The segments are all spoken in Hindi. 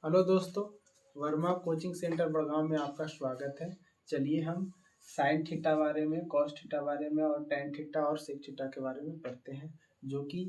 हेलो दोस्तों, वर्मा कोचिंग सेंटर बड़गांव में आपका स्वागत है। चलिए हम साइन थीटा बारे में, कॉस थीटा बारे में और टेन थीटा और सेक थीटा के बारे में पढ़ते हैं, जो कि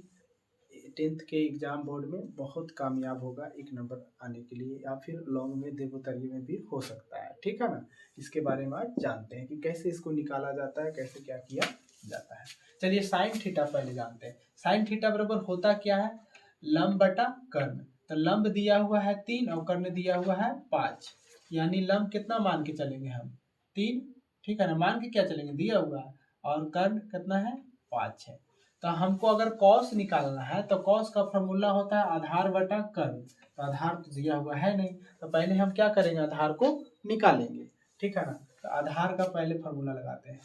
10th के एग्जाम बोर्ड में बहुत कामयाब होगा एक नंबर आने के लिए, या फिर लॉन्ग में देवोत्तरीय में भी हो सकता है। ठीक है ना। इसके बारे में आज जानते हैं कि कैसे इसको निकाला जाता है, कैसे क्या किया जाता है। चलिए साइन थीटा पहले जानते हैं। साइन थीटा बराबर होता क्या है? लंब बटा कर्ण। तो लंब दिया हुआ है 3 और कर्ण दिया हुआ है 5, यानी लंब कितना मान के चलेंगे हम? 3। ठीक है ना, मान के क्या चलेंगे, दिया हुआ है। और कर्ण कितना है? 5 है। तो हमको अगर कॉस निकालना है तो कॉस का फॉर्मूला होता है आधार बटा कर्ण। तो आधार तो दिया हुआ है नहीं, तो पहले हम क्या करेंगे, आधार को निकालेंगे। ठीक है ना। तो आधार का पहले फॉर्मूला लगाते हैं।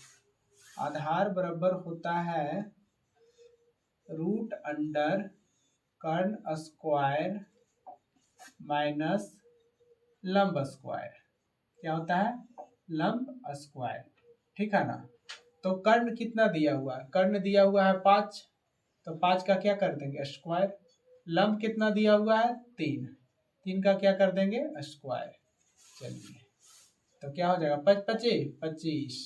आधार बराबर होता है रूट अंडर कर्ण स्क्वायर माइनस लंब स्क्वायर। क्या होता है? लंब स्क्वायर। ठीक है ना। तो कर्ण कितना दिया हुआ है? कर्ण दिया हुआ है 5, तो 5 का क्या कर देंगे, स्क्वायर। लंब कितना दिया हुआ है? 3, 3 का क्या कर देंगे, स्क्वायर। चलिए, तो क्या हो जाएगा, 5 पचे 25,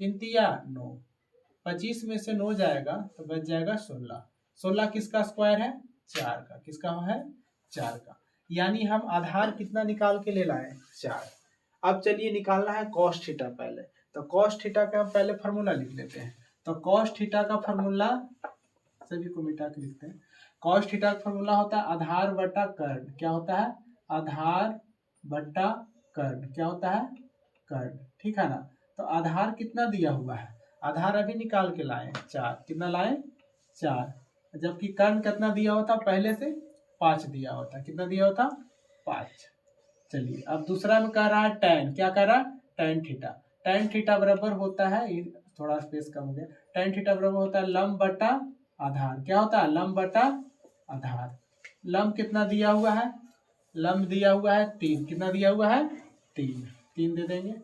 3 तिया 9, 25 में से 9 जाएगा तो बच जाएगा 16। 16 किसका स्क्वायर है? 4 का। किसका है? 4 का। यानी हम आधार कितना निकाल के ले लाए? 4। अब चलिए निकालना है कॉस थीटा पहले। तो कॉस थीटा का हम पहले फार्मूला लिख लेते हैं। तो कॉस थीटा का फार्मूला सभी को मिटा के लिखते हैं। कॉस थीटा का फार्मूला होता है आधार बटा कर्ण। क्या होता है? आधार बटा कर्ण। क्या होता है? कर्ण। ठीक है ना। तो आधार कितना दिया हुआ है? आधार अभी निकाल के लाए 4। कितना लाए? 4। जबकि कर्ण कितना दिया होता पहले से? 5 दिया होता। कितना दिया होता? 5। चलिए, अब दूसरा में कह रहा है tan। क्या कह रहा है? tan theta. tan थीटा बराबर होता है, थोड़ा स्पेस कम हो गया। tan थीटा बराबर होता है लंब बटा आधार। क्या होता है? लंब बटा आधार। लंब कितना दिया हुआ है? लंब दिया हुआ है 3। कितना दिया हुआ है? 3। 3 दे देंगे।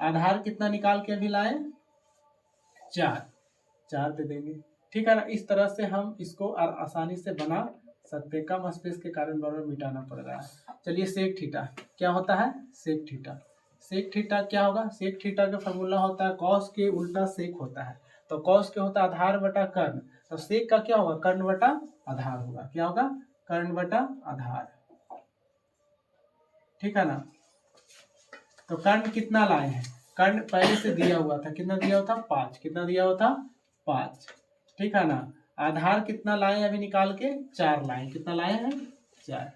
आधार कितना निकाल के अभी लाए? 4। 4 दे देंगे। ठीक है ना। इस तरह से हम इसको आसानी से बना सकते। कम स्पेस के कारण बार बार मिटाना पड़ रहा है। चलिए सेक थीटा। क्या होता है? Sec theta. सेक थीटा क्या होगा? सेक थीटा का फॉर्मूला होता है कॉस के उल्टा सेक होता है। तो कॉस के होता है आधार बटा कर्ण। तो सेक का क्या होगा? कर्ण बटा आधार होगा। क्या होगा? कर्ण बटा आधार। ठीक है ना। तो कर्ण कितना लाए हैं? कर्ण पहले से दिया हुआ था। कितना दिया हुआ था? 5। कितना दिया हुआ था? 5। ठीक है ना। आधार कितना लाए अभी निकाल के? 4 लाए। कितना लाए हैं? 4।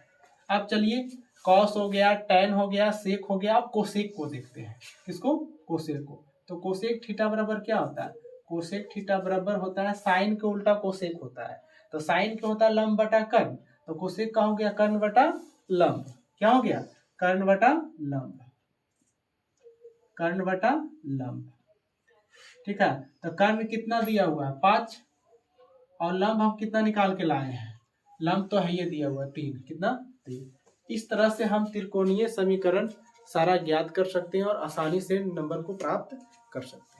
अब चलिए, कॉस हो गया, टैन हो गया, सेक हो गया। अब कोसेक को देखते हैं। किसको? कोसेक को। तो कोसेक थीटा बराबर क्या होता है? कोसेक थीटा बराबर होता है साइन के उल्टा कोसेक होता है। तो साइन क्या होता है? लंब बटा कर्ण। तो कोसेक का हो गया कर्ण बटा लंब। क्या हो गया? कर्ण बटा लंब। कर्ण बटा लंब। ठीक है। तो कर्ण कितना दिया हुआ है? 5। और लंब हम कितना निकाल के लाए हैं? लंब तो है ये दिया हुआ 3। कितना? 3। इस तरह से हम त्रिकोणीय समीकरण सारा ज्ञात कर सकते हैं और आसानी से नंबर को प्राप्त कर सकते हैं।